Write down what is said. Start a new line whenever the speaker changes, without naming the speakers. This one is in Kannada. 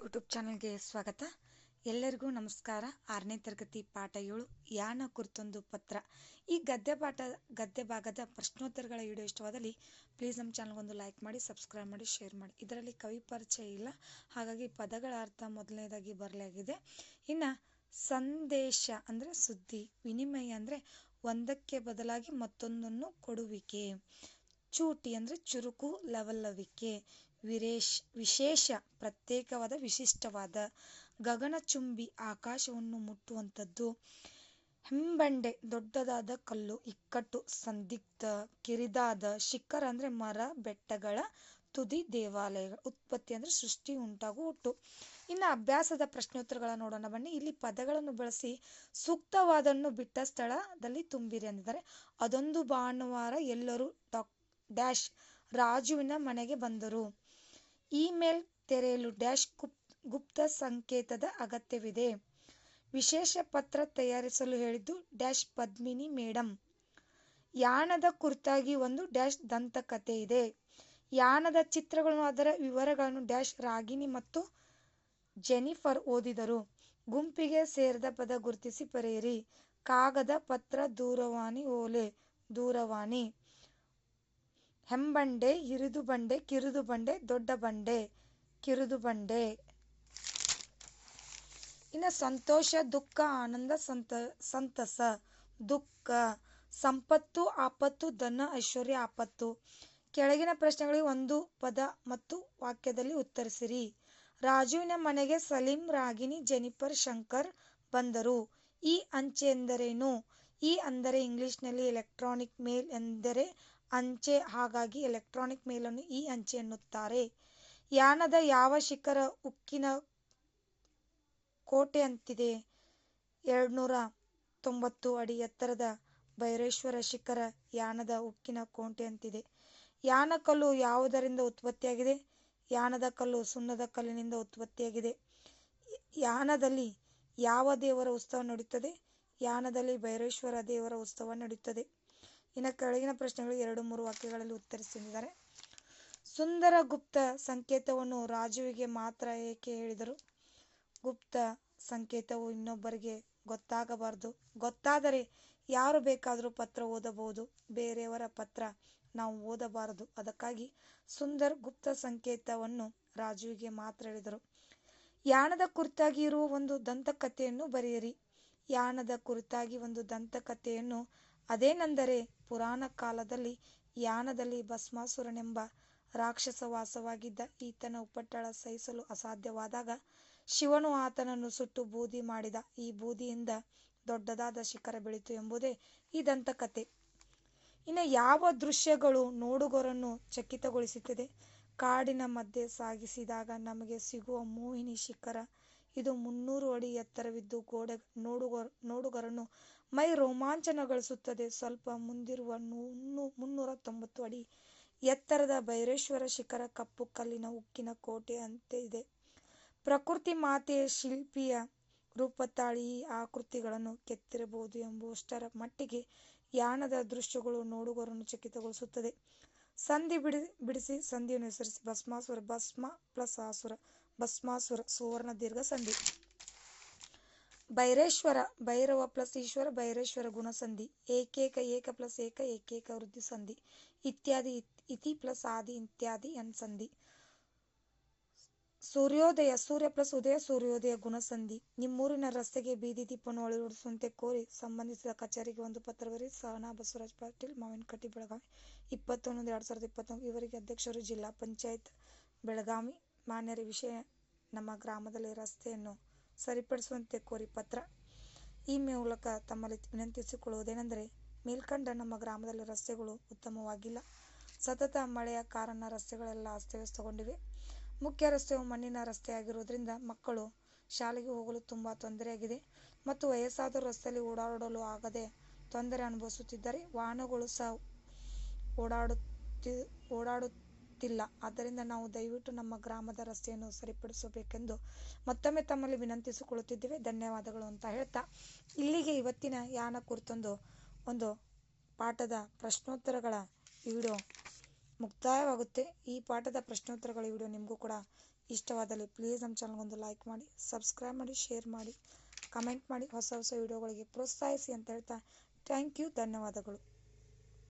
ಯೂಟ್ಯೂಬ್ ಚಾನಲ್ಗೆ ಸ್ವಾಗತ. ಎಲ್ಲರಿಗೂ ನಮಸ್ಕಾರ. 6ನೇ ತರಗತಿ ಪಾಠ 7 ಯಾನ ಕುರಿತೊಂದು ಪತ್ರ. ಈ ಗದ್ಯ ಭಾಗದ ಪ್ರಶ್ನೋತ್ತರಗಳ ವಿಡಿಯೋ ಇಷ್ಟವಾದಲ್ಲಿ ಪ್ಲೀಸ್ ನಮ್ಮ ಚಾನಲ್ಗೊಂದು ಲೈಕ್ ಮಾಡಿ, ಸಬ್ಸ್ಕ್ರೈಬ್ ಮಾಡಿ, ಶೇರ್ ಮಾಡಿ. ಇದರಲ್ಲಿ ಕವಿ ಪರಿಚಯ ಇಲ್ಲ, ಹಾಗಾಗಿ ಪದಗಳ ಅರ್ಥ ಮೊದಲನೇದಾಗಿ ಬರಲಾಗಿದೆ. ಇನ್ನು ಸಂದೇಶ ಅಂದರೆ ಸುದ್ದಿ, ವಿನಿಮಯ ಅಂದರೆ ಒಂದಕ್ಕೆ ಬದಲಾಗಿ ಮತ್ತೊಂದನ್ನು ಕೊಡುವಿಕೆ, ಚೂಟಿ ಅಂದರೆ ಚುರುಕು, ಲವಲವಿಕೆ, ವಿಶೇಷ ಪ್ರತ್ಯೇಕವಾದ ವಿಶಿಷ್ಟವಾದ, ಗಗನಚುಂಬಿ ಆಕಾಶವನ್ನು ಮುಟ್ಟುವಂಥದ್ದು, ಹೆಂಬಂಡೆ ದೊಡ್ಡದಾದ ಕಲ್ಲು, ಇಕ್ಕಟ್ಟು, ಸಂದಿಗ್ಧ, ಕಿರಿದಾದ, ಶಿಖರ ಅಂದರೆ ಮರ ಬೆಟ್ಟಗಳ ತುದಿ, ದೇವಾಲಯಗಳು, ಉತ್ಪತ್ತಿ ಅಂದರೆ ಸೃಷ್ಟಿ, ಉಂಟಾಗು, ಹುಟ್ಟು. ಇನ್ನು ಅಭ್ಯಾಸದ ಪ್ರಶ್ನೋತ್ತರಗಳ ನೋಡೋಣ ಬನ್ನಿ. ಇಲ್ಲಿ ಪದಗಳನ್ನು ಬಳಸಿ ಸೂಕ್ತವಾದನ್ನು ಬಿಟ್ಟ ಸ್ಥಳದಲ್ಲಿ ತುಂಬಿರಿ ಅಂದಿದ್ದಾರೆ. ಅದೊಂದು ಭಾನುವಾರ ಎಲ್ಲರೂ ಡ್ಯಾಶ್ ರಾಜುವಿನ ಮನೆಗೆ ಬಂದರು. ಇಮೇಲ್ ತೆರೆಯಲು ಡ್ಯಾಶ್ ಗುಪ್ತ ಸಂಕೇತದ ಅಗತ್ಯವಿದೆ. ವಿಶೇಷ ಪತ್ರ ತಯಾರಿಸಲು ಹೇಳಿದ್ದು ಡ್ಯಾಶ್ ಪದ್ಮಿನಿ ಮೇಡಮ್. ಯಾನದ ಕುರಿತಾಗಿ ಒಂದು ಡ್ಯಾಶ್ ದಂತಕಥೆ ಇದೆ. ಯಾನದ ಚಿತ್ರಗಳನ್ನು ಅದರ ವಿವರಗಳನ್ನು ಡ್ಯಾಶ್ ರಾಗಿಣಿ ಮತ್ತು ಜೆನಿಫರ್ ಓದಿದರು. ಗುಂಪಿಗೆ ಸೇರಿದ ಪದ ಗುರುತಿಸಿ ಬರೆಯಿರಿ. ಕಾಗದ, ಪತ್ರ, ದೂರವಾಣಿ, ಓಲೆ, ದೂರವಾಣಿ, ಹೆಂಬಂಡೆ, ಹಿರಿದು ಬಂಡೆ, ಕಿರಿದು ಬಂಡೆ, ದೊಡ್ಡ ಬಂಡೆ, ಕಿರಿದು ಬಂಡೆ. ಇನ್ನು ಸಂತೋಷ, ದುಃಖ, ಆನಂದ, ಸಂತಸ, ದುಃಖ, ಸಂಪತ್ತು, ಆಪತ್ತು, ಧನ, ಐಶ್ವರ್ಯ, ಆಪತ್ತು. ಕೆಳಗಿನ ಪ್ರಶ್ನೆಗಳಿಗೆ ಒಂದು ಪದ ಮತ್ತು ವಾಕ್ಯದಲ್ಲಿ ಉತ್ತರಿಸಿರಿ. ರಾಜುವಿನ ಮನೆಗೆ ಸಲೀಂ, ರಾಗಿಣಿ, ಜೆನಿಫರ್, ಶಂಕರ್ ಬಂದರು. ಈ ಅಂಚೆ ಎಂದರೇನು? ಈ ಅಂದರೆ ಇಂಗ್ಲಿಷ್ನಲ್ಲಿ ಎಲೆಕ್ಟ್ರಾನಿಕ್ ಮೇಲ್ ಎಂದರೆ ಅಂಚೆ, ಹಾಗಾಗಿ ಎಲೆಕ್ಟ್ರಾನಿಕ್ ಮೇಲನ್ನು ಈ ಅಂಚೆ ಎನ್ನುತ್ತಾರೆ. ಯಾನದ ಯಾವ ಶಿಖರ ಉಕ್ಕಿನ ಕೋಟೆ ಅಂತಿದೆ? 290 ಅಡಿ ಎತ್ತರದ ಭೈರೇಶ್ವರ ಶಿಖರ ಯಾನದ ಉಕ್ಕಿನ ಕೋಟೆ ಅಂತಿದೆ. ಯಾನ ಕಲ್ಲು ಯಾವುದರಿಂದ ಉತ್ಪತ್ತಿಯಾಗಿದೆ? ಯಾನದ ಕಲ್ಲು ಸುಣ್ಣದ ಕಲ್ಲಿನಿಂದ ಉತ್ಪತ್ತಿಯಾಗಿದೆ. ಯಾನದಲ್ಲಿ ಯಾವ ದೇವರ ಉತ್ಸವ ನಡೆಯುತ್ತದೆ? ಯಾನದಲ್ಲಿ ಭೈರೇಶ್ವರ ದೇವರ ಉತ್ಸವ ನಡೆಯುತ್ತದೆ. ಇನ್ನು ಕೆಳಗಿನ ಪ್ರಶ್ನೆಗಳು 2-3 ವಾಕ್ಯಗಳಲ್ಲಿ ಉತ್ತರಿಸಿದ್ದಾರೆ. ಸುಂದರ ಗುಪ್ತ ಸಂಕೇತವನ್ನು ರಾಜುವಿಗೆ ಮಾತ್ರ ಏಕೆ ಹೇಳಿದರು? ಗುಪ್ತ ಸಂಕೇತವು ಇನ್ನೊಬ್ಬರಿಗೆ ಗೊತ್ತಾಗಬಾರದು. ಗೊತ್ತಾದರೆ ಯಾರು ಬೇಕಾದರೂ ಪತ್ರ ಓದಬಹುದು, ಬೇರೆಯವರ ಪತ್ರ ನಾವು ಓದಬಾರದು. ಅದಕ್ಕಾಗಿ ಸುಂದರ್ ಗುಪ್ತ ಸಂಕೇತವನ್ನು ರಾಜುವಿಗೆ ಮಾತ್ರ ಹೇಳಿದರು. ಯಾನದ ಕುರಿತಾಗಿ ಇರುವ ಒಂದು ದಂತಕಥೆಯನ್ನು ಬರೆಯಿರಿ. ಯಾನದ ಕುರಿತಾಗಿ ಒಂದು ದಂತಕಥೆಯನ್ನು ಅದೇನೆಂದರೆ, ಪುರಾಣ ಕಾಲದಲ್ಲಿ ಯಾನದಲ್ಲಿ ಭಸ್ಮಾಸುರನೆಂಬ ರಾಕ್ಷಸ ವಾಸವಾಗಿದ್ದ. ಈತನ ಉಪಟಳ ಸಹಿಸಲು ಅಸಾಧ್ಯವಾದಾಗ ಶಿವನು ಆತನನ್ನು ಸುಟ್ಟು ಬೂದಿ ಮಾಡಿದ. ಈ ಬೂದಿಯಿಂದ ದೊಡ್ಡದಾದ ಶಿಖರ ಬೆಳೀತು ಎಂಬುದೇ ಈ ದಂತಕಥೆ. ಇನ್ನು ಯಾವ ದೃಶ್ಯಗಳು ನೋಡುಗರನ್ನು ಚಕಿತಗೊಳಿಸುತ್ತದೆ? ಕಾಡಿನ ಮಧ್ಯೆ ಸಾಗಿಸಿದಾಗ ನಮಗೆ ಸಿಗುವ ಮೋಹಿನಿ ಶಿಖರ. ಇದು 300 ಅಡಿ ಎತ್ತರವಿದ್ದು ನೋಡುಗರನ್ನು ಮೈ ರೋಮಾಂಚನಗೊಳಿಸುತ್ತದೆ. ಸ್ವಲ್ಪ ಮುಂದಿರುವ 390 ಅಡಿ ಎತ್ತರದ ಭೈರೇಶ್ವರ ಶಿಖರ ಕಪ್ಪು ಕಲ್ಲಿನ ಉಕ್ಕಿನ ಕೋಟೆ ಅಂತೆ ಇದೆ. ಪ್ರಕೃತಿ ಮಾತೆಯ ಶಿಲ್ಪಿಯ ರೂಪ ತಾಳಿ ಈ ಆಕೃತಿಗಳನ್ನು ಕೆತ್ತಿರಬಹುದು ಎಂಬುವಷ್ಟರ ಮಟ್ಟಿಗೆ ಯಾನದ ದೃಶ್ಯಗಳು ನೋಡುಗರನ್ನು ಚಕಿತಗೊಳಿಸುತ್ತದೆ. ಸಂಧಿ ಬಿಡಿಸಿ ಸಂಧಿಯನ್ನು ಹೆಸರಿಸಿ. ಭಸ್ಮಾಸುರ, ಭಸ್ಮ ಪ್ಲಸ್ ಆಸುರ, ಭಸ್ಮಾಸುರ, ಸುವರ್ಣ ದೀರ್ಘ ಸಂಧಿ. ಭೈರೇಶ್ವರ, ಭೈರವ ಪ್ಲಸ್ ಈಶ್ವರ, ಭೈರೇಶ್ವರ ಗುಣ ಸಂಧಿ. ಏಕೈಕ, ಏಕ ಪ್ಲಸ್ ಏಕ, ಏಕೈಕ ವೃದ್ಧಿ ಸಂಧಿ. ಇತ್ಯಾದಿ, ಇತಿ ಪ್ಲಸ್ ಆದಿ, ಇತ್ಯಾದಿ ಎನ್ ಸಂಧಿ. ಸೂರ್ಯೋದಯ, ಸೂರ್ಯ ಪ್ಲಸ್ ಉದಯ, ಸೂರ್ಯೋದಯ ಗುಣ ಸಂಧಿ. ನಿಮ್ಮೂರಿನ ರಸ್ತೆಗೆ ಬೀದಿ ದೀಪವನ್ನು ಅಳವಡಿಸುವಂತೆ ಕೋರಿ ಸಂಬಂಧಿಸಿದ ಕಚೇರಿಗೆ ಒಂದು ಪತ್ರ ಬರೆಯಿರಿ. ಸಹನಾ ಬಸವರಾಜ್ ಪಾಟೀಲ್, ಮಾವಿನಕಟ್ಟಿ, ಬೆಳಗಾವಿ, 21/2024. ಇವರಿಗೆ ಅಧ್ಯಕ್ಷರು, ಜಿಲ್ಲಾ ಪಂಚಾಯತ್ ಬೆಳಗಾವಿ. ಮಾನ್ಯರ, ವಿಷಯ ನಮ್ಮ ಗ್ರಾಮದಲ್ಲಿ ರಸ್ತೆಯನ್ನು ಸರಿಪಡಿಸುವಂತೆ ಕೋರಿ ಪತ್ರ. ಈ ಮೂಲಕ ತಮ್ಮಲ್ಲಿ ವಿನಂತಿಸಿಕೊಳ್ಳುವುದೇನೆಂದರೆ, ಮೇಲ್ಕಂಡ ನಮ್ಮ ಗ್ರಾಮದಲ್ಲಿ ರಸ್ತೆಗಳು ಉತ್ತಮವಾಗಿಲ್ಲ. ಸತತ ಮಳೆಯ ಕಾರಣ ರಸ್ತೆಗಳೆಲ್ಲ ಅಸ್ತವ್ಯಸ್ತಗೊಂಡಿವೆ. ಮುಖ್ಯ ರಸ್ತೆಯು ಮಣ್ಣಿನ ರಸ್ತೆಯಾಗಿರುವುದರಿಂದ ಮಕ್ಕಳು ಶಾಲೆಗೆ ಹೋಗಲು ತುಂಬ ತೊಂದರೆಯಾಗಿದೆ ಮತ್ತು ವಯಸ್ಸಾದರೂ ರಸ್ತೆಯಲ್ಲಿ ಓಡಾಡಲು ಆಗದೆ ತೊಂದರೆ ಅನುಭವಿಸುತ್ತಿದ್ದಾರೆ. ವಾಹನಗಳು ಸಹ ಓಡಾಡುತ್ತಿಲ್ಲ. ಆದ್ದರಿಂದ ನಾವು ದಯವಿಟ್ಟು ನಮ್ಮ ಗ್ರಾಮದ ರಸ್ತೆಯನ್ನು ಸರಿಪಡಿಸಬೇಕೆಂದು ಮತ್ತೊಮ್ಮೆ ತಮ್ಮಲ್ಲಿ ವಿನಂತಿಸಿಕೊಳ್ಳುತ್ತಿದ್ದೇವೆ. ಧನ್ಯವಾದಗಳು ಅಂತ ಹೇಳ್ತಾ ಇಲ್ಲಿಗೆ ಇವತ್ತಿನ ಯಾನ ಕುರಿತೊಂದು ಒಂದು ಪಾಠದ ಪ್ರಶ್ನೋತ್ತರಗಳ ವಿಡಿಯೋ ಮುಕ್ತಾಯವಾಗುತ್ತೆ. ಈ ಪಾಠದ ಪ್ರಶ್ನೋತ್ತರಗಳ ವಿಡಿಯೋ ನಿಮಗೂ ಕೂಡ ಇಷ್ಟವಾದಲ್ಲಿ ಪ್ಲೀಸ್ ನಮ್ಮ ಚಾನಲ್ಗೊಂದು ಲೈಕ್ ಮಾಡಿ, ಸಬ್ಸ್ಕ್ರೈಬ್ ಮಾಡಿ, ಶೇರ್ ಮಾಡಿ, ಕಮೆಂಟ್ ಮಾಡಿ, ಹೊಸ ಹೊಸ ವಿಡಿಯೋಗಳಿಗೆ ಪ್ರೋತ್ಸಾಹಿಸಿ ಅಂತ ಹೇಳ್ತಾ ಥ್ಯಾಂಕ್ ಯು, ಧನ್ಯವಾದಗಳು.